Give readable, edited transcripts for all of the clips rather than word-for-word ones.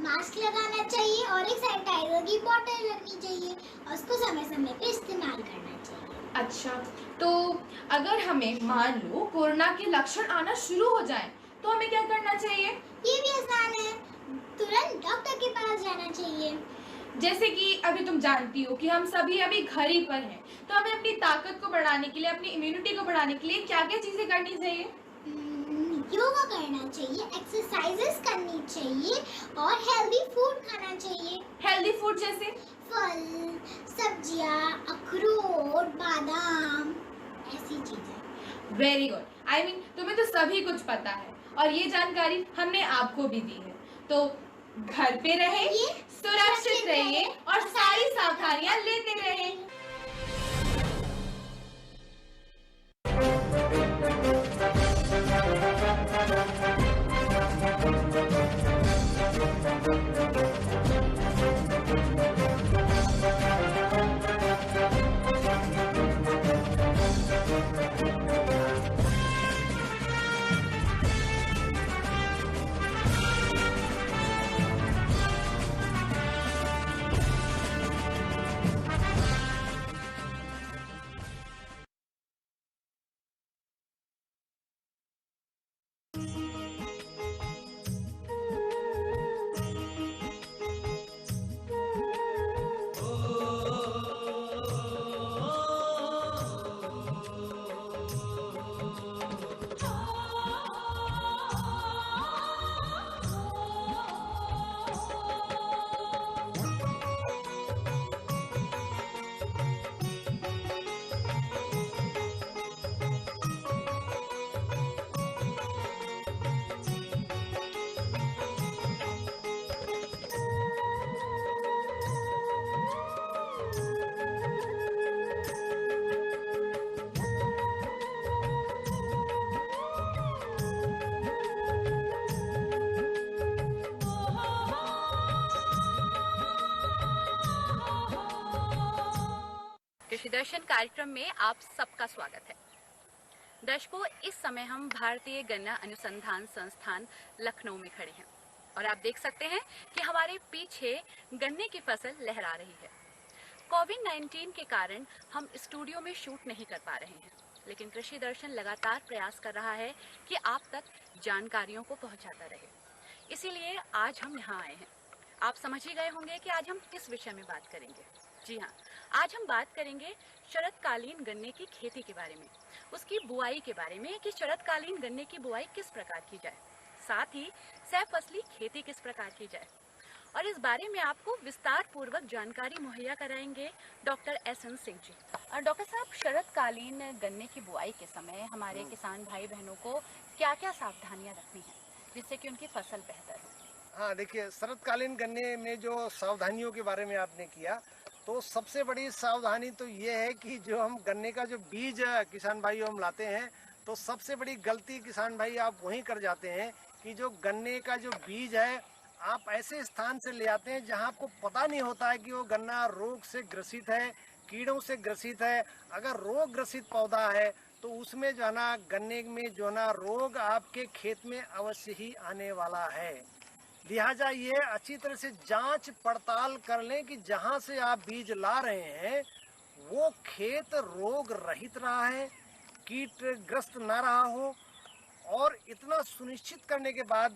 Mask लगाना चाहिए और एक सैनिटाइजर की बोतल रखनी चाहिए और उसको समय समय पे इस्तेमाल करना चाहिए। अच्छा, तो अगर हमें मान लो कोरोना के लक्षण आना शुरू हो जाएं, तो हमें क्या करना चाहिए? ये भी आसान है, तुरंत डॉक्टर के पास जाना चाहिए। जैसे कि अभी तुम जानती हो कि हम सभी अभी घर ही पर हैं, तो हमें अपनी ताकत को बढ़ाने के लिए, अपनी इम्यूनिटी को बढ़ाने के लिए क्या-क्या चीजें करनी चाहिए? योगा करना चाहिए, एक्सरसाइजेस करनी चाहिए और हेल्दी फूड खाना चाहिए। हेल्दी फूड जैसे? फल, सब्जियां, अखरोट, बादाम, ऐसी चीजें। Very good. आई मीन तुम्हें तो सभी कुछ पता है और ये जानकारी हमने आपको भी दी है। तो घर पे रहे, सुरक्षित रहिए और सारी सावधानियां लेते रहें। कृषि दर्शन कार्यक्रम में आप सबका स्वागत है। दर्शकों, इस समय हम भारतीय गन्ना अनुसंधान संस्थान लखनऊ में खड़े हैं और आप देख सकते हैं कि हमारे पीछे गन्ने की फसल लहरा रही है। कोविड-19 के कारण हम स्टूडियो में शूट नहीं कर पा रहे हैं, लेकिन कृषि दर्शन लगातार प्रयास कर रहा है कि आप तक जानकारियों को पहुंचाता रहे। इसीलिए आज हम यहाँ आए हैं। आप समझ ही गए होंगे कि आज हम किस विषय में बात करेंगे। जी हाँ, आज हम बात करेंगे शरतकालीन गन्ने की खेती के बारे में, उसकी बुआई के बारे में कि शरतकालीन गन्ने की बुआई किस प्रकार की जाए, साथ ही सह फसली खेती किस प्रकार की जाए। और इस बारे में आपको विस्तार पूर्वक जानकारी मुहैया कराएंगे डॉक्टर एस.एन. सिंह जी। और डॉक्टर साहब, शरतकालीन गन्ने की बुआई के समय हमारे किसान भाई बहनों को क्या क्या सावधानियां रखनी है जिससे कि उनकी फसल बेहतर हो? हाँ, देखिए, शरतकालीन गन्ने में जो सावधानियों के बारे में आपने किया, तो सबसे बड़ी सावधानी तो ये है कि जो हम गन्ने का जो बीज किसान भाइयों हम लाते हैं, तो सबसे बड़ी गलती किसान भाई आप वहीं कर जाते हैं कि जो गन्ने का जो बीज है, आप ऐसे स्थान से ले आते हैं जहां आपको पता नहीं होता है कि वो गन्ना रोग से ग्रसित है, कीड़ों से ग्रसित है। अगर रोग ग्रसित पौधा है तो उसमें जो है ना, गन्ने में जो है ना, रोग आपके खेत में अवश्य ही आने वाला है। लिहाजा ये अच्छी तरह से जांच पड़ताल कर लें कि जहां से आप बीज ला रहे हैं वो खेत रोग रहित रहा है, कीटग्रस्त ना रहा हो। और इतना सुनिश्चित करने के बाद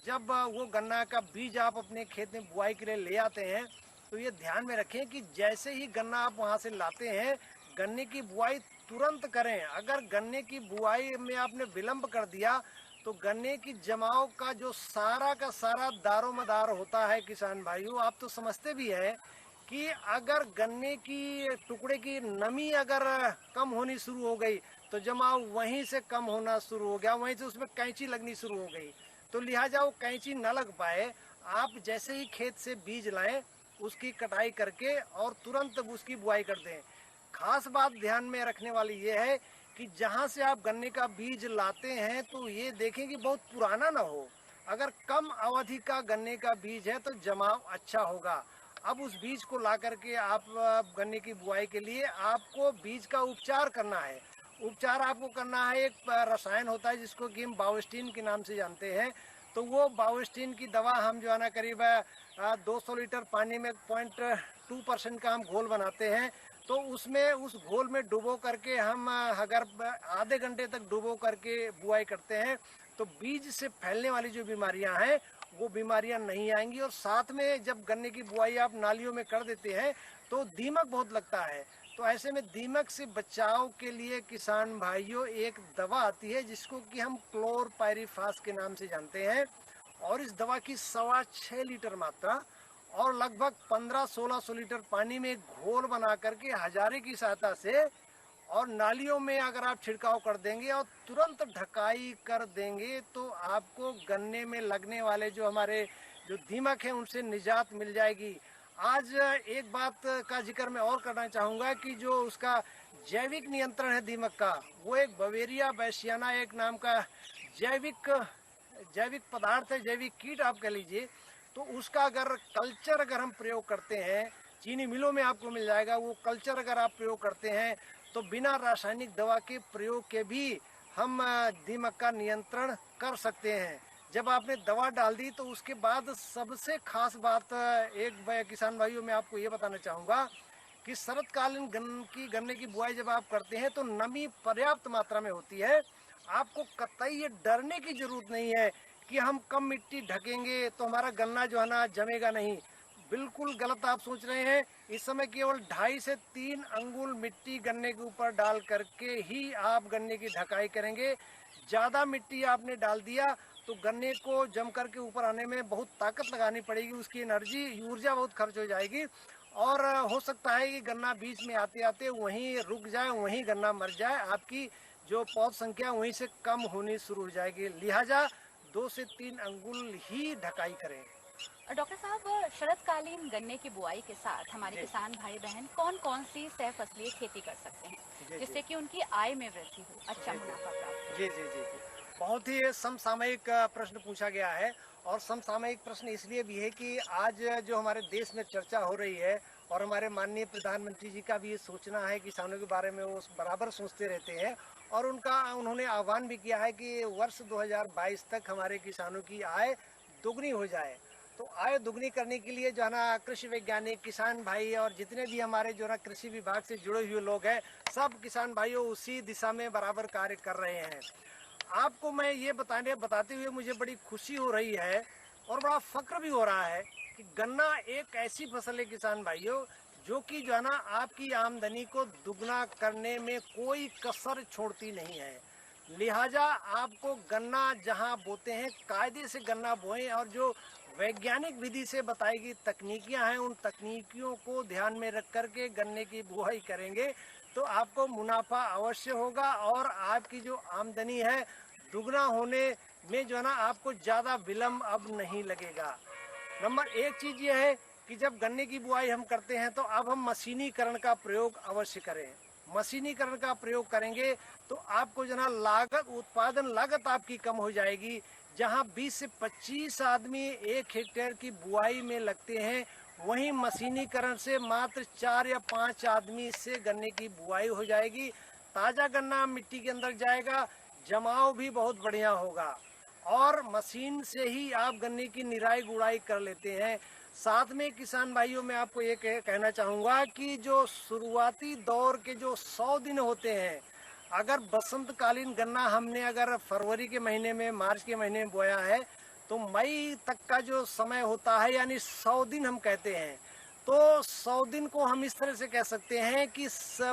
जब वो गन्ना का बीज आप अपने खेत में बुआई के लिए ले आते हैं, तो ये ध्यान में रखें कि जैसे ही गन्ना आप वहां से लाते हैं, गन्ने की बुआई तुरंत करें। अगर गन्ने की बुआई में आपने विलंब कर दिया तो गन्ने की जमाव का सारा दारो मदार होता है। किसान भाइयों, आप तो समझते भी हैं कि अगर गन्ने की टुकड़े की नमी अगर कम होनी शुरू हो गई तो जमाव वहीं से कम होना शुरू हो गया, वहीं से उसमें कैंची लगनी शुरू हो गई। तो लिहाजा वो कैंची न लग पाए, आप जैसे ही खेत से बीज लाएं उसकी कटाई करके और तुरंत उसकी बुआई कर दें। खास बात ध्यान में रखने वाली ये है कि जहां से आप गन्ने का बीज लाते हैं तो ये देखें कि बहुत पुराना ना हो। अगर कम अवधि का गन्ने का बीज है तो जमाव अच्छा होगा। अब उस बीज को ला करके आप गन्ने की बुआई के लिए आपको बीज का उपचार करना है। उपचार आपको करना है, एक रसायन होता है जिसको कि हम बायोस्टीन के नाम से जानते हैं। तो वो बायोस्टीन की दवा हम जो है ना करीब 200 लीटर पानी में 0.2% का हम घोल बनाते हैं। तो उसमें उस घोल में डुबो करके हम अगर आधे घंटे तक डुबो करके बुआई करते हैं तो बीज से फैलने वाली जो बीमारियां हैं वो बीमारियां नहीं आएंगी। और साथ में जब गन्ने की बुआई आप नालियों में कर देते हैं तो दीमक बहुत लगता है। तो ऐसे में दीमक से बचाव के लिए किसान भाइयों एक दवा आती है जिसको कि हम क्लोरपाइरीफास के नाम से जानते हैं। और इस दवा की 6.25 लीटर मात्रा और लगभग 1500-1600 लीटर पानी में एक घोल बना करके हजारे की सहायता से और नालियों में अगर आप छिड़काव कर देंगे और तुरंत ढकाई कर देंगे तो आपको गन्ने में लगने वाले जो हमारे जो दीमक है उनसे निजात मिल जाएगी। आज एक बात का जिक्र मैं और करना चाहूँगा कि जो उसका जैविक नियंत्रण है दीमक का, वो एक बवेरिया बैसियाना एक नाम का जैविक पदार्थ है, जैविक कीट आप कह लीजिए। तो उसका अगर कल्चर अगर हम प्रयोग करते हैं, चीनी मिलों में आपको मिल जाएगा, वो कल्चर अगर आप प्रयोग करते हैं तो बिना रासायनिक दवा के प्रयोग के भी हम दीमक का नियंत्रण कर सकते हैं। जब आपने दवा डाल दी तो उसके बाद सबसे खास बात एक किसान भाइयों मैं आपको ये बताना चाहूँगा कि शरतकालीन गन्ने की बुआई जब आप करते हैं तो नमी पर्याप्त मात्रा में होती है। आपको कतई ये डरने की जरूरत नहीं है कि हम कम मिट्टी ढकेंगे तो हमारा गन्ना जो है ना जमेगा नहीं। बिल्कुल गलत आप सोच रहे हैं। इस समय केवल 2.5 से 3 अंगुल मिट्टी गन्ने के ऊपर डाल करके ही आप गन्ने की ढकाई करेंगे। ज़्यादा मिट्टी आपने डाल दिया तो गन्ने को जम करके ऊपर आने में बहुत ताकत लगानी पड़ेगी, उसकी एनर्जी ऊर्जा बहुत खर्च हो जाएगी और हो सकता है कि गन्ना बीच में आते आते वहीं रुक जाए, वहीं गन्ना मर जाए, आपकी जो पौध संख्या वहीं से कम होनी शुरू हो जाएगी। लिहाजा 2 से 3 अंगुल ही ढकाई करें। डॉक्टर साहब, शरतकालीन गन्ने की बुआई के साथ हमारे किसान भाई बहन कौन कौन सी सह फसलीय खेती कर सकते हैं जिससे कि उनकी आय में वृद्धि हो, अच्छा मुनाफा प्राप्त हो? जी जी जी बहुत ही समसामयिक प्रश्न पूछा गया है और समसामयिक प्रश्न इसलिए भी है कि आज जो हमारे देश में चर्चा हो रही है और हमारे माननीय प्रधानमंत्री जी का भी ये सोचना है, किसानों के बारे में वो बराबर सोचते रहते हैं और उन्होंने आह्वान भी किया है कि वर्ष 2022 तक हमारे किसानों की आय दोगुनी हो जाए। तो आय दोगुनी करने के लिए जो है ना कृषि वैज्ञानिक, किसान भाई और जितने भी हमारे जो है ना कृषि विभाग से जुड़े हुए लोग हैं, सब किसान भाइयों उसी दिशा में बराबर कार्य कर रहे हैं। आपको मैं ये बताते हुए मुझे बड़ी खुशी हो रही है और बड़ा फक्र भी हो रहा है कि गन्ना एक ऐसी फसल है किसान भाइयों जो कि जो है ना आपकी आमदनी को दुगना करने में कोई कसर छोड़ती नहीं है। लिहाजा आपको गन्ना जहां बोते हैं कायदे से गन्ना बोएं और जो वैज्ञानिक विधि से बताई गई तकनीकियां हैं उन तकनीकियों को ध्यान में रख करके गन्ने की बुआई करेंगे तो आपको मुनाफा अवश्य होगा और आपकी जो आमदनी है दुगना होने में जो है ना आपको ज़्यादा विलम्ब अब नहीं लगेगा। नंबर एक चीज़ ये है कि जब गन्ने की बुआई हम करते हैं तो अब हम मशीनीकरण का प्रयोग अवश्य करें। मशीनीकरण का प्रयोग करेंगे तो आपको जो है ना उत्पादन लागत आपकी कम हो जाएगी। जहां 20 से 25 आदमी 1 हेक्टेयर की बुआई में लगते हैं वहीं मशीनीकरण से मात्र 4 या 5 आदमी से गन्ने की बुआई हो जाएगी। ताज़ा गन्ना मिट्टी के अंदर जाएगा, जमाव भी बहुत बढ़िया होगा और मशीन से ही आप गन्ने की निराई गुड़ाई कर लेते हैं। साथ में किसान भाइयों मैं आपको ये कहना चाहूँगा कि जो शुरुआती दौर के जो 100 दिन होते हैं, अगर बसंतकालीन गन्ना हमने अगर फरवरी के महीने में, मार्च के महीने में बोया है तो मई तक का जो समय होता है यानी 100 दिन हम कहते हैं। तो 100 दिन को हम इस तरह से कह सकते हैं कि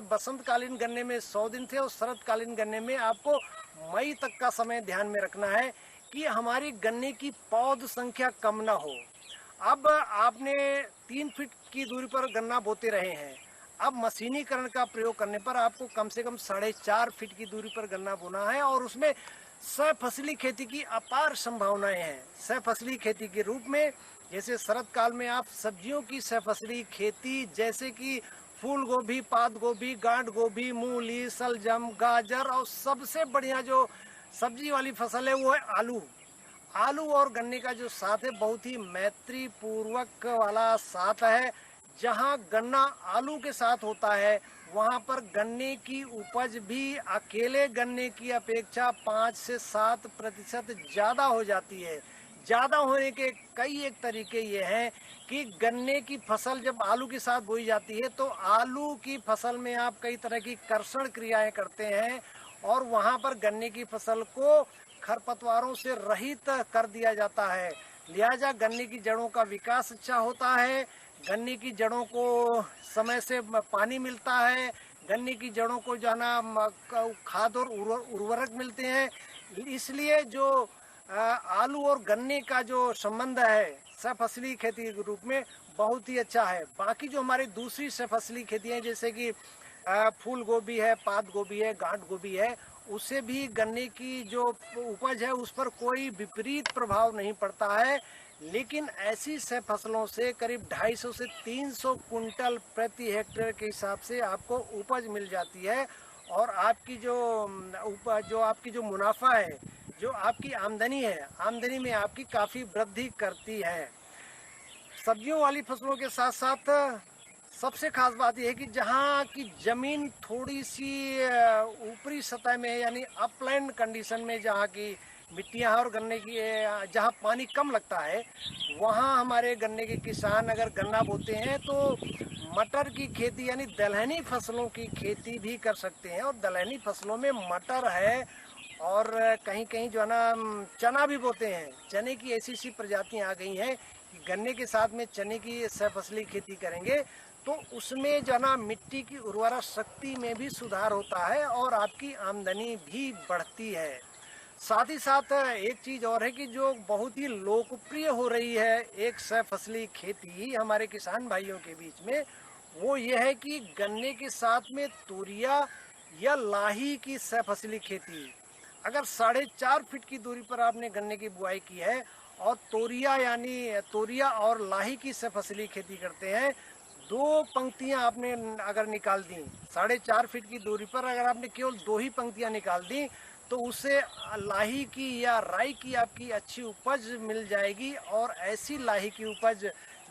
बसंतकालीन गन्ने में 100 दिन थे और शरतकालीन गन्ने में आपको मई तक का समय ध्यान में रखना है कि हमारी गन्ने की पौध संख्या कम ना हो। अब आपने 3 फीट की दूरी पर गन्ना बोते रहे हैं, अब मशीनीकरण का प्रयोग करने पर आपको कम से कम 4.5 फीट की दूरी पर गन्ना बोना है और उसमें सहफसली खेती की अपार संभावनाएं हैं। सहफसली खेती के रूप में जैसे शरद काल में आप सब्जियों की सहफसली खेती जैसे कि फूल गोभी, पात गोभी, गांठ गोभी, मूली, सलजम, गाजर और सबसे बढ़िया जो सब्जी वाली फसल है वो है आलू। आलू और गन्ने का जो साथ है बहुत ही मैत्री पूर्वक वाला साथ है। जहां गन्ना आलू के साथ होता है वहां पर गन्ने की उपज भी अकेले गन्ने की अपेक्षा 5 से 7% ज़्यादा हो जाती है। ज़्यादा होने के कई एक तरीके ये हैं कि गन्ने की फसल जब आलू के साथ बोई जाती है तो आलू की फसल में आप कई तरह की कर्षण क्रियाएं करते हैं और वहाँ पर गन्ने की फसल को खरपतवारों से रहित कर दिया जाता है। लिहाजा गन्ने की जड़ों का विकास अच्छा होता है, गन्ने की जड़ों को समय से पानी मिलता है, गन्ने की जड़ों को जो है ना खाद और उर्वरक मिलते हैं। इसलिए जो आलू और गन्ने का जो संबंध है सफसली खेती के रूप में बहुत ही अच्छा है। बाकी जो हमारी दूसरी सफसली खेती है जैसे कि फूल गोभी है, पात गोभी है, गांठ गोभी है, उससे भी गन्ने की जो उपज है उस पर कोई विपरीत प्रभाव नहीं पड़ता है। लेकिन ऐसी फसलों से करीब 250 से 300 कुंटल प्रति हेक्टेयर के हिसाब से आपको उपज मिल जाती है और आपकी जो मुनाफा है, जो आपकी आमदनी है, आमदनी में आपकी काफ़ी वृद्धि करती है। सब्जियों वाली फसलों के साथ साथ सबसे खास बात यह है कि जहाँ की ज़मीन थोड़ी सी ऊपरी सतह में यानी अपलैंड कंडीशन में जहाँ की मिट्टियाँ और गन्ने की जहाँ पानी कम लगता है वहाँ हमारे गन्ने के किसान अगर गन्ना बोते हैं तो मटर की खेती यानी दलहनी फसलों की खेती भी कर सकते हैं। और दलहनी फसलों में मटर है और कहीं कहीं जो है ना चना भी बोते हैं। चने की ऐसी प्रजातियां आ गई हैं कि गन्ने के साथ में चने की सहफसली खेती करेंगे तो उसमें जो है ना मिट्टी की उर्वरा शक्ति में भी सुधार होता है और आपकी आमदनी भी बढ़ती है। साथ ही साथ एक चीज़ और है कि जो बहुत ही लोकप्रिय हो रही है एक सहफसली खेती हमारे किसान भाइयों के बीच में, वो ये है कि गन्ने के साथ में तोरिया या लाही की सहफसली खेती। अगर 4.5 फीट की दूरी पर आपने गन्ने की बुआई की है और तोरिया और लाही की सहफसली खेती करते हैं, 2 पंक्तियां आपने अगर निकाल दी 4.5 फीट की दूरी पर, अगर आपने केवल 2 ही पंक्तियां निकाल दी तो उससे लाही की या राई की आपकी अच्छी उपज मिल जाएगी। और ऐसी लाही की उपज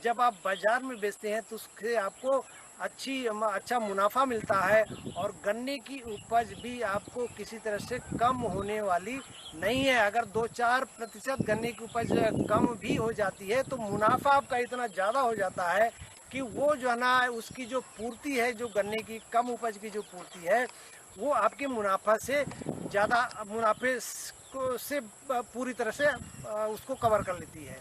जब आप बाजार में बेचते हैं तो उससे आपको अच्छा मुनाफा मिलता है और गन्ने की उपज भी आपको किसी तरह से कम होने वाली नहीं है। अगर 2-4% गन्ने की उपज कम भी हो जाती है तो मुनाफा आपका इतना ज़्यादा हो जाता है कि वो जो है ना उसकी जो पूर्ति है, जो गन्ने की कम उपज की जो पूर्ति है वो आपके मुनाफा से ज़्यादा मुनाफे से पूरी तरह से उसको कवर कर लेती है।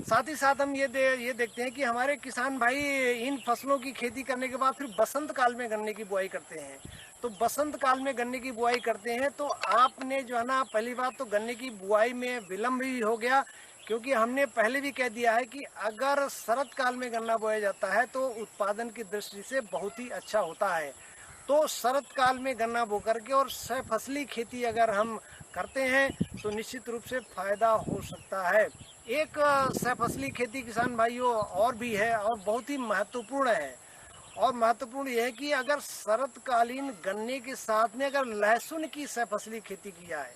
साथ ही साथ हम ये देखते हैं कि हमारे किसान भाई इन फसलों की खेती करने के बाद फिर बसंत काल में गन्ने की बुआई करते हैं। तो बसंत काल में गन्ने की बुआई करते हैं तो आपने जो है ना पहली बात तो गन्ने की बुआई में विलम्ब भी हो गया, क्योंकि हमने पहले भी कह दिया है कि अगर शरद काल में गन्ना बोया जाता है तो उत्पादन की दृष्टि से बहुत ही अच्छा होता है। तो शरद काल में गन्ना बो करके और सहफसली खेती अगर हम करते हैं तो निश्चित रूप से फायदा हो सकता है। एक सहफसली खेती किसान भाइयों और भी है और बहुत ही महत्वपूर्ण है, और महत्वपूर्ण यह है कि अगर शरदकालीन गन्ने के साथ में अगर लहसुन की सहफसली खेती की जाए,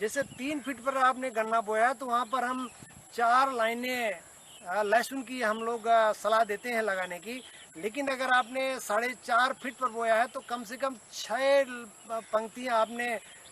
जैसे 3 फीट पर आपने गन्ना बोया तो वहाँ पर हम 4 लाइनें लहसुन की हम लोग सलाह देते हैं लगाने की। लेकिन अगर आपने 4.5 फीट पर बोया है तो कम से कम 6 पंक्तियां आपने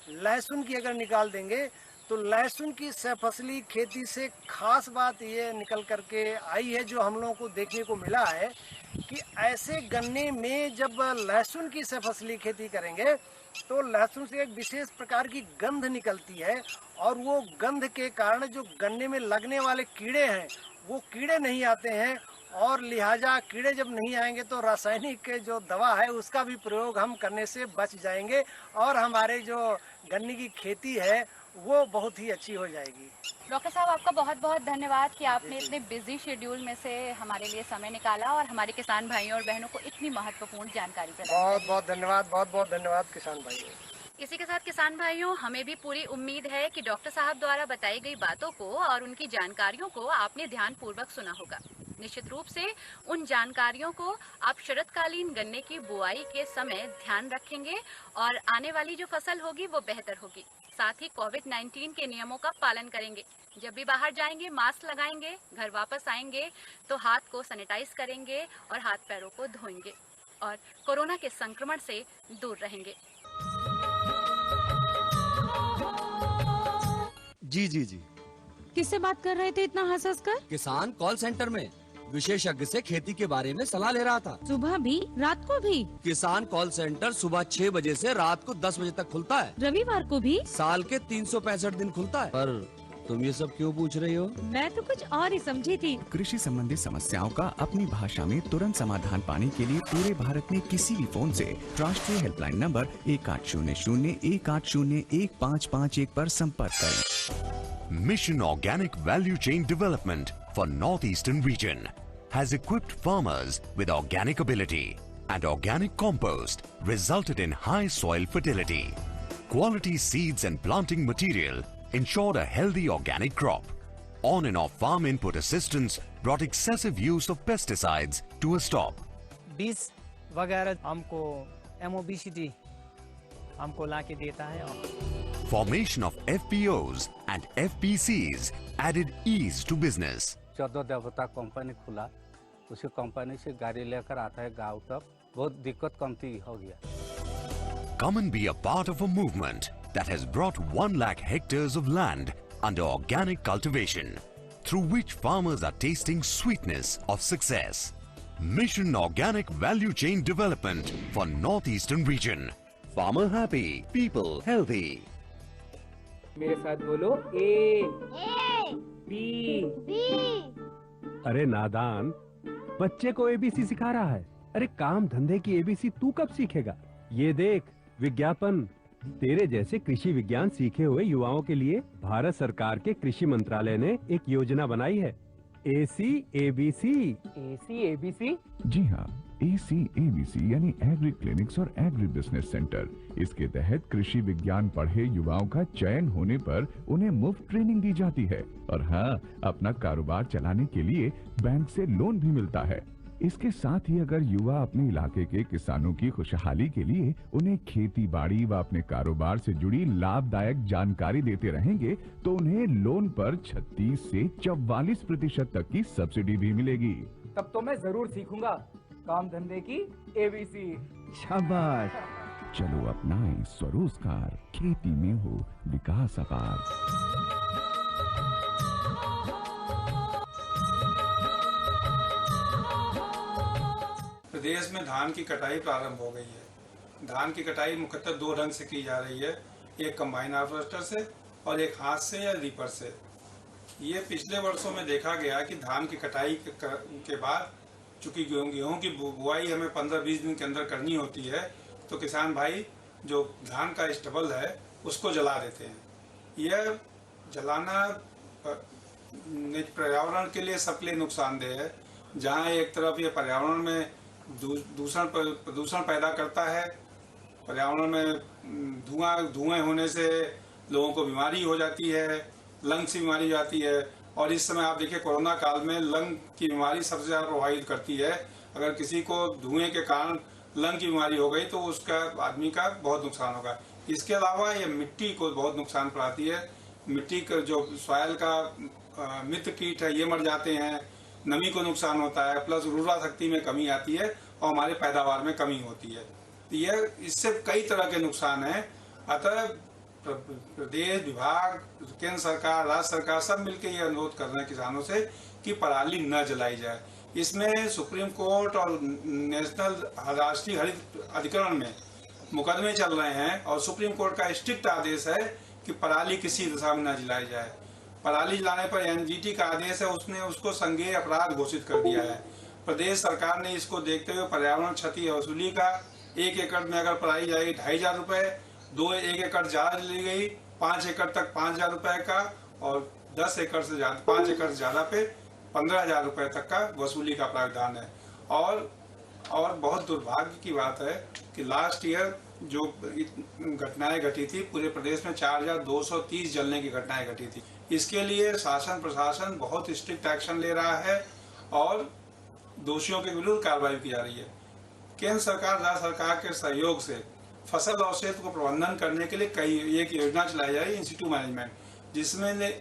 लहसुन की अगर निकाल देंगे तो लहसुन की सहफसली खेती से खास बात ये निकल करके आई है, जो हम लोगों को देखने को मिला है कि ऐसे गन्ने में जब लहसुन की सहफसली खेती करेंगे तो लहसुन से एक विशेष प्रकार की गंध निकलती है और वो गंध के कारण जो गन्ने में लगने वाले कीड़े हैं वो कीड़े नहीं आते हैं, और लिहाजा कीड़े जब नहीं आएंगे तो रासायनिक जो दवा है उसका भी प्रयोग हम करने से बच जाएंगे और हमारे जो गन्ने की खेती है वो बहुत ही अच्छी हो जाएगी। डॉक्टर साहब, आपका बहुत बहुत धन्यवाद कि आपने इतने बिजी शेड्यूल में से हमारे लिए समय निकाला और हमारे किसान भाइयों और बहनों को इतनी महत्वपूर्ण जानकारी प्रदान की। बहुत बहुत धन्यवाद किसान भाइयों। इसी के साथ किसान भाइयों, हमें भी पूरी उम्मीद है कि डॉक्टर साहब द्वारा बताई गई बातों को और उनकी जानकारियों को आपने ध्यानपूर्वक सुना होगा। निश्चित रूप से उन जानकारियों को आप शरदकालीन गन्ने की बुआई के समय ध्यान रखेंगे और आने वाली जो फसल होगी वो बेहतर होगी। साथ ही कोविड-19 के नियमों का पालन करेंगे। जब भी बाहर जाएंगे मास्क लगाएंगे, घर वापस आएंगे तो हाथ को सैनिटाइज करेंगे और हाथ पैरों को धोएंगे और कोरोना के संक्रमण से दूर रहेंगे। जी। किससे बात कर रहे थे इतना हंस हंस कर? किसान कॉल सेंटर में विशेषज्ञ से खेती के बारे में सलाह ले रहा था। सुबह भी रात को भी? किसान कॉल सेंटर सुबह 6 बजे से रात को 10 बजे तक खुलता है। रविवार को भी? साल के 365 दिन खुलता है। पर तुम ये सब क्यों पूछ रही हो? मैं तो कुछ और ही समझी थी। कृषि संबंधी समस्याओं का अपनी भाषा में तुरंत समाधान पाने के लिए पूरे भारत में किसी भी फोन से राष्ट्रीय हेल्पलाइन नंबर 1800-180-1551 पर संपर्क करें। Mission Organic Value Chain Development for Northeastern region has equipped farmers with organic ability, and organic compost resulted in high soil fertility. Quality seeds and planting material ensured a healthy organic crop. On and off farm input assistance brought excessive use of pesticides to a stop. बीज वगैरह हमको MOBCD हमको लाके देता है। Formation of FPOs and FPCs added ease to business. 14 देवता company खुला, उसी कंपनी से गाड़ी लेकर आता है गांव तक, बहुत दिक्कत कमती हो गया। Come and be a part of a movement that has brought 1 lakh hectares of land under organic cultivation, through which farmers are tasting sweetness of success. Mission Organic Value Chain Development for Northeastern region. Farmer happy, people healthy. मेरे साथ बोलो A, B, अरे नादान, बच्चे को ABC सिखा रहा है। अरे काम धंधे की एबीसी तू कब सीखेगा? ये देख विज्ञापन। तेरे जैसे कृषि विज्ञान सीखे हुए युवाओं के लिए भारत सरकार के कृषि मंत्रालय ने एक योजना बनाई है, ACABC। ACABC? जी हाँ, ACABC यानी एग्री क्लिनिक्स और एग्री बिजनेस सेंटर। इसके तहत कृषि विज्ञान पढ़े युवाओं का चयन होने पर उन्हें मुफ्त ट्रेनिंग दी जाती है और हाँ, अपना कारोबार चलाने के लिए बैंक से लोन भी मिलता है। इसके साथ ही अगर युवा अपने इलाके के किसानों की खुशहाली के लिए उन्हें खेती बाड़ी व अपने कारोबार से जुड़ी लाभदायक जानकारी देते रहेंगे तो उन्हें लोन पर 36 से 44% तक की सब्सिडी भी मिलेगी। तब तो मैं जरूर सीखूंगा काम धंधे की ABC। शाबाश, चलो अपनाएं स्वरोजगार, खेती में हो विकास अपार। प्रदेश में धान की कटाई प्रारंभ हो गई है। धान की कटाई मुख्यतः 2 ढंग से की जा रही है, एक कंबाइन हार्वेस्टर से और एक हाथ से या रीपर से। ये पिछले वर्षों में देखा गया कि धान की कटाई के बाद चूंकि गेहूं की बुआई हमें 15-20 दिन के अंदर करनी होती है, तो किसान भाई जो धान का स्टबल है उसको जला देते हैं। यह जलाना पर्यावरण के लिए सबके लिए नुकसानदेह है। जहाँ एक तरफ ये पर्यावरण में प्रदूषण पैदा करता है, पर्यावरण में धुआं होने से लोगों को बीमारी हो जाती है, लंग्स की बीमारी जाती है। और इस समय आप देखिए कोरोना काल में लंग की बीमारी सबसे ज़्यादा प्रभावित करती है। अगर किसी को धुएं के कारण लंग की बीमारी हो गई तो उसका आदमी का बहुत नुकसान होगा। इसके अलावा ये मिट्टी को बहुत नुकसान पहुंचाती है। मिट्टी का जो सॉइल का मित्र कीट है ये मर जाते हैं, नमी को नुकसान होता है, प्लस उर्वरा शक्ति में कमी आती है और हमारे पैदावार में कमी होती है। तो यह इससे कई तरह के नुकसान हैं। अतः प्रदेश विभाग, केंद्र सरकार, राज्य सरकार सब मिलकर ये अनुरोध कर रहे हैं किसानों से कि पराली न जलाई जाए। इसमें सुप्रीम कोर्ट और नेशनल राष्ट्रीय हरित अधिकरण में मुकदमे चल रहे हैं और सुप्रीम कोर्ट का स्ट्रिक्ट आदेश है कि पराली किसी दशा में न जलाई जाए। पराली जलाने पर NGT का आदेश है, उसने उसको संज्ञेय अपराध घोषित कर दिया है। प्रदेश सरकार ने इसको देखते हुए पर्यावरण क्षति वसूली का 1 एकड़ में अगर पराली जाएगी 2,500 रुपए, 1 एकड़ ज्यादा ली गई 5 एकड़ तक 5,000 रुपए का, और 10 एकड़ से ज्यादा 5 एकड़ से ज्यादा पे 15,000 रुपए तक का वसूली का प्रावधान है। और बहुत दुर्भाग्य की बात है कि लास्ट ईयर जो घटनाएं घटी थी, पूरे प्रदेश में 4,230 जलने की घटनाएं घटी थी। इसके लिए शासन प्रशासन बहुत स्ट्रिक्ट एक्शन ले रहा है और दोषियों के विरुद्ध कार्रवाई की जा रही है। केंद्र सरकार, राज्य सरकार के सहयोग से फसल अवशेष को प्रबंधन करने के लिए एक योजना चलाई जा रही है, इंस्टीट्यूट मैनेजमेंट,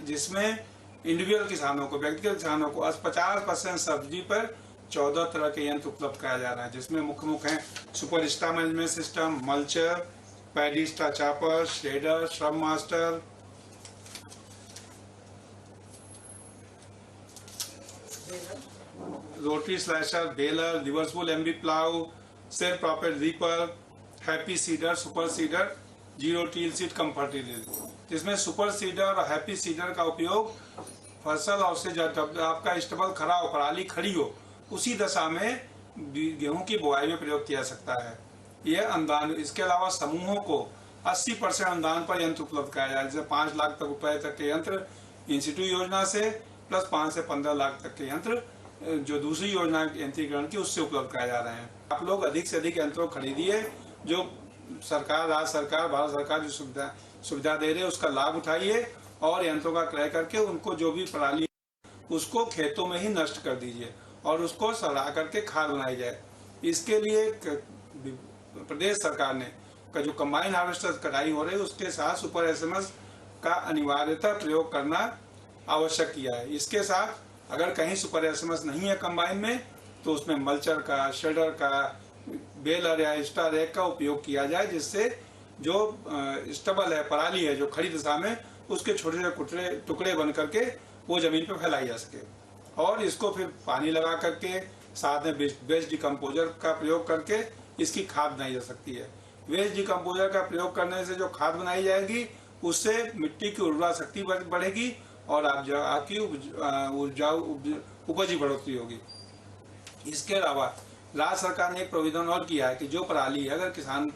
जिसमें इंडिविजुअल किसानों को, व्यक्तिगत किसानों को 50% सब्सिडी पर 14 तरह के यंत्र उपलब्ध कराया जा रहा है, जिसमें मुख्य हैं super straw management system, mulcher, paddy straw chopper, shredder, shrub master, rotary slasher, baler, reversible MB plough, self propelled reaper, happy seeder, super seeder, zero till seed, cum fert till. जिसमें सुपर सीडर और happy seeder का उपयोग फसल और से जब आपका stubble खड़ा हो, पराली खड़ी हो, उसी दशा में गेहूं की बुआई में प्रयोग किया जा सकता है। यह अनुदान, इसके अलावा समूहों को 80% अनुदान पर यंत्र उपलब्ध कराया जाए, जैसे 5 लाख रुपए तक के यंत्र इंस्टीट्यूट योजना से, प्लस 5 से 15 लाख तक के यंत्र जो दूसरी योजना यंत्रीकरण की उससे उपलब्ध कराए जा रहे हैं। आप लोग अधिक से अधिक यंत्रों खरीदिए, जो सरकार, राज्य सरकार, भारत सरकार जो सुविधा दे रहे हैं उसका लाभ उठाइए और यंत्रों का क्रय करके उनको जो भी पराली उसको खेतों में ही नष्ट कर दीजिए और उसको सड़ा करके खाद बनाई जाए। इसके लिए प्रदेश सरकार ने का जो कंबाइन हार्वेस्टर कटाई हो रही है उसके साथ सुपर एसएमएस का अनिवार्यता प्रयोग करना आवश्यक किया है। इसके साथ अगर कहीं सुपर एसएमएस नहीं है कंबाइन में तो उसमें मल्चर का, शेडर का, बेलर या स्टार रैक का उपयोग किया जाए, जिससे जो स्टबल है, पराली है जो खड़ी दशा में, उसके छोटे छोटे टुकड़े बन करके वो जमीन पर फैलाई जा सके और इसको फिर पानी लगा करके साथ में वेस्ट डिकम्पोजर का प्रयोग करके इसकी खाद बनाई जा सकती है। वेस्ट डिकम्पोजर का प्रयोग करने से जो खाद बनाई जाएगी उससे मिट्टी की उर्वरा शक्ति बढ़ेगी और आपकी उपज की बढ़ोतरी होगी। इसके अलावा राज्य सरकार ने एक प्रोविजन और किया है कि जो पराली है अगर किसान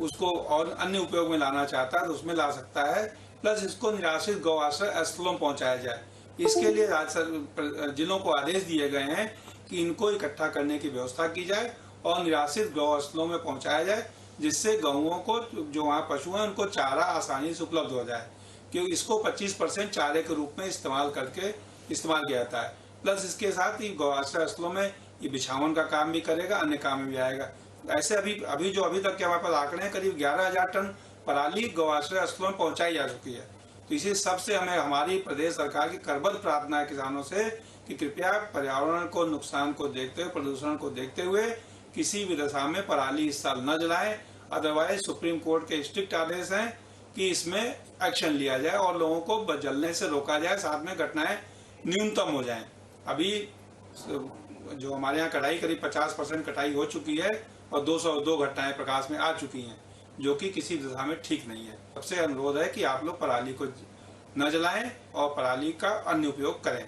उसको और अन्य उपयोग में लाना चाहता है तो उसमें ला सकता है, प्लस इसको निराश्रित गौ आश्रय स्थलों में पहुंचाया जाए। इसके लिए राज्य जिलों को आदेश दिए गए हैं कि इनको इकट्ठा करने की व्यवस्था की जाए और निराश्रित गौ स्थलों में पहुंचाया जाए, जिससे गौओं को, जो वहाँ पशु हैं, उनको चारा आसानी से उपलब्ध हो जाए, क्योंकि इसको 25% चारे के रूप में इस्तेमाल किया जाता है। प्लस इसके साथ ही गौ आश्रय स्थलों में ये बिछावन का काम भी करेगा, अन्य काम में भी आएगा। ऐसे अभी तक के हमारे पास आंकड़े हैं, करीब 11,000 टन पराली गौ आश्रय स्थलों में पहुंचाई जा चुकी है। तो इसी सबसे हमें हमारी प्रदेश सरकार की करबद्ध प्रार्थना है किसानों से कि कृपया पर्यावरण को नुकसान को देखते हुए, प्रदूषण को देखते हुए किसी भी दशा में पराली इस साल न जलाएं। अदरवाइज सुप्रीम कोर्ट के स्ट्रिक्ट आदेश हैं कि इसमें एक्शन लिया जाए और लोगों को जलने से रोका जाए, साथ में घटनाएं न्यूनतम हो जाएं। अभी जो हमारे यहाँ कटाई करीब 50% कटाई हो चुकी है और 202 घटनाएं प्रकाश में आ चुकी हैं, जो कि किसी दिशा में ठीक नहीं है। सबसे अनुरोध है कि आप लोग पराली को न जलाएं और पराली का अन्य उपयोग करें।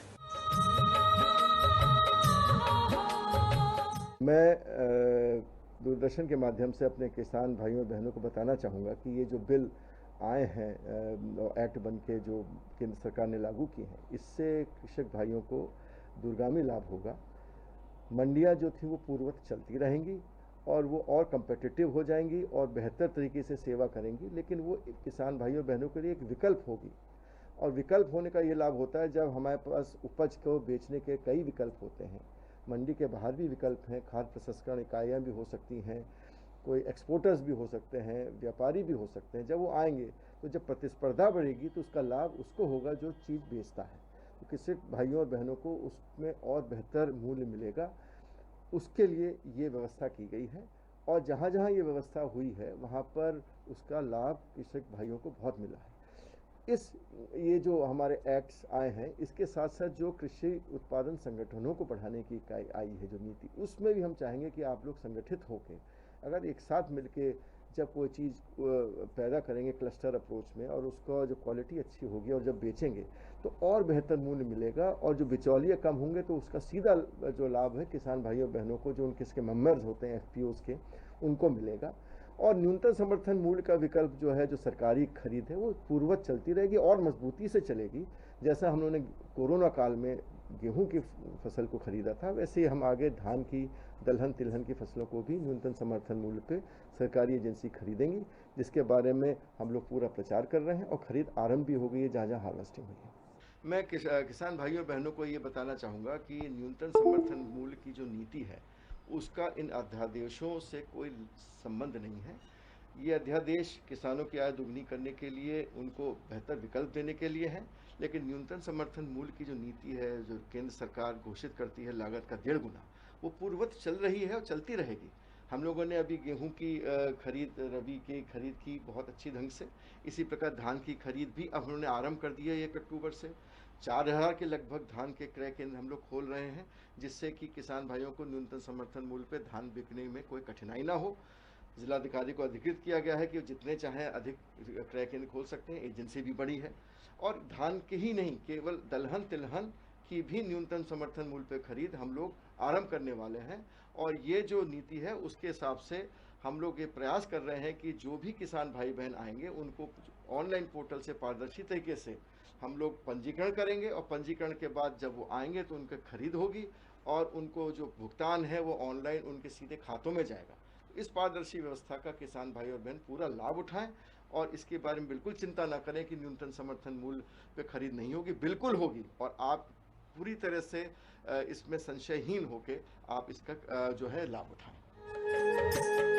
मैं दूरदर्शन के माध्यम से अपने किसान भाइयों बहनों को बताना चाहूँगा कि ये जो बिल आए हैं, एक्ट बन के जो केंद्र सरकार ने लागू किए हैं, इससे कृषक भाइयों को दूरगामी लाभ होगा। मंडियाँ जो थी वो पूर्ववत चलती रहेंगी और वो और कम्पिटिटिव हो जाएंगी और बेहतर तरीके से सेवा करेंगी, लेकिन वो किसान भाइयों बहनों के लिए एक विकल्प होगी। और विकल्प होने का ये लाभ होता है जब हमारे पास उपज को बेचने के कई विकल्प होते हैं। मंडी के बाहर भी विकल्प हैं, खाद्य प्रसंस्करण इकाइयाँ भी हो सकती हैं, कोई एक्सपोर्टर्स भी हो सकते हैं, व्यापारी भी हो सकते हैं। जब वो आएंगे तो जब प्रतिस्पर्धा बढ़ेगी तो उसका लाभ उसको होगा जो चीज़ बेचता है। तो किसी भाइयों और बहनों को उसमें और बेहतर मूल्य मिलेगा, उसके लिए ये व्यवस्था की गई है। और जहाँ जहाँ ये व्यवस्था हुई है वहाँ पर उसका लाभ कृषक भाइयों को बहुत मिला है। ये जो हमारे एक्ट्स आए हैं, इसके साथ साथ जो कृषि उत्पादन संगठनों को बढ़ाने की इकाई आई है जो नीति, उसमें भी हम चाहेंगे कि आप लोग संगठित होकर अगर एक साथ मिलके जब कोई चीज़ पैदा करेंगे क्लस्टर अप्रोच में और उसका जो क्वालिटी अच्छी होगी और जब बेचेंगे तो और बेहतर मूल्य मिलेगा और जो बिचौलिए कम होंगे तो उसका सीधा जो लाभ है किसान भाइयों बहनों को, जो उनके मेंबर्स होते हैं एफपीओज के, उनको मिलेगा। और न्यूनतम समर्थन मूल्य का विकल्प जो है, जो सरकारी खरीद है, वो पूर्ववत चलती रहेगी और मजबूती से चलेगी। जैसा हम लोगों ने कोरोना काल में गेहूं की फसल को खरीदा था, वैसे ही हम आगे धान की, दलहन तिलहन की फसलों को भी न्यूनतम समर्थन मूल्य पे सरकारी एजेंसी खरीदेंगी, जिसके बारे में हम लोग पूरा प्रचार कर रहे हैं और खरीद आरंभ भी हो गई है जहाँ जहाँ हार्वेस्टिंग हुई है। मैं किसान भाइयों बहनों को ये बताना चाहूँगा कि न्यूनतम समर्थन मूल्य की जो नीति है उसका इन अध्यादेशों से कोई संबंध नहीं है। ये अध्यादेश किसानों की आय दुगनी करने के लिए, उनको बेहतर विकल्प देने के लिए है। लेकिन न्यूनतम समर्थन मूल्य की जो नीति है, जो केंद्र सरकार घोषित करती है लागत का 1.5 गुना, वो पूर्ववत चल रही है और चलती रहेगी। हम लोगों ने अभी गेहूं की खरीद, रबी की खरीद की बहुत अच्छी ढंग से। इसी प्रकार धान की खरीद भी अब उन्होंने आरंभ कर दी है 1 अक्टूबर से। 4000 के लगभग धान के क्रय केंद्र हम लोग खोल रहे हैं, जिससे कि किसान भाइयों को न्यूनतम समर्थन मूल्य पर धान बिकने में कोई कठिनाई ना हो। जिलाधिकारी को अधिकृत किया गया है कि वो जितने चाहें अधिक क्रय केंद्र खोल सकते हैं। एजेंसी भी बड़ी है और धान के ही नहीं, केवल दलहन तिलहन की भी न्यूनतम समर्थन मूल्य पर खरीद हम लोग आरंभ करने वाले हैं। और ये जो नीति है उसके हिसाब से हम लोग ये प्रयास कर रहे हैं कि जो भी किसान भाई बहन आएंगे उनको ऑनलाइन पोर्टल से पारदर्शी तरीके से हम लोग पंजीकरण करेंगे, और पंजीकरण के बाद जब वो आएंगे तो उनकी खरीद होगी और उनको जो भुगतान है वो ऑनलाइन उनके सीधे खातों में जाएगा। इस पारदर्शी व्यवस्था का किसान भाई और बहन पूरा लाभ उठाएं और इसके बारे में बिल्कुल चिंता ना करें कि न्यूनतम समर्थन मूल्य पे खरीद नहीं होगी, बिल्कुल होगी। और आप पूरी तरह से इसमें संशयहीन होकर आप इसका जो है लाभ उठाएं।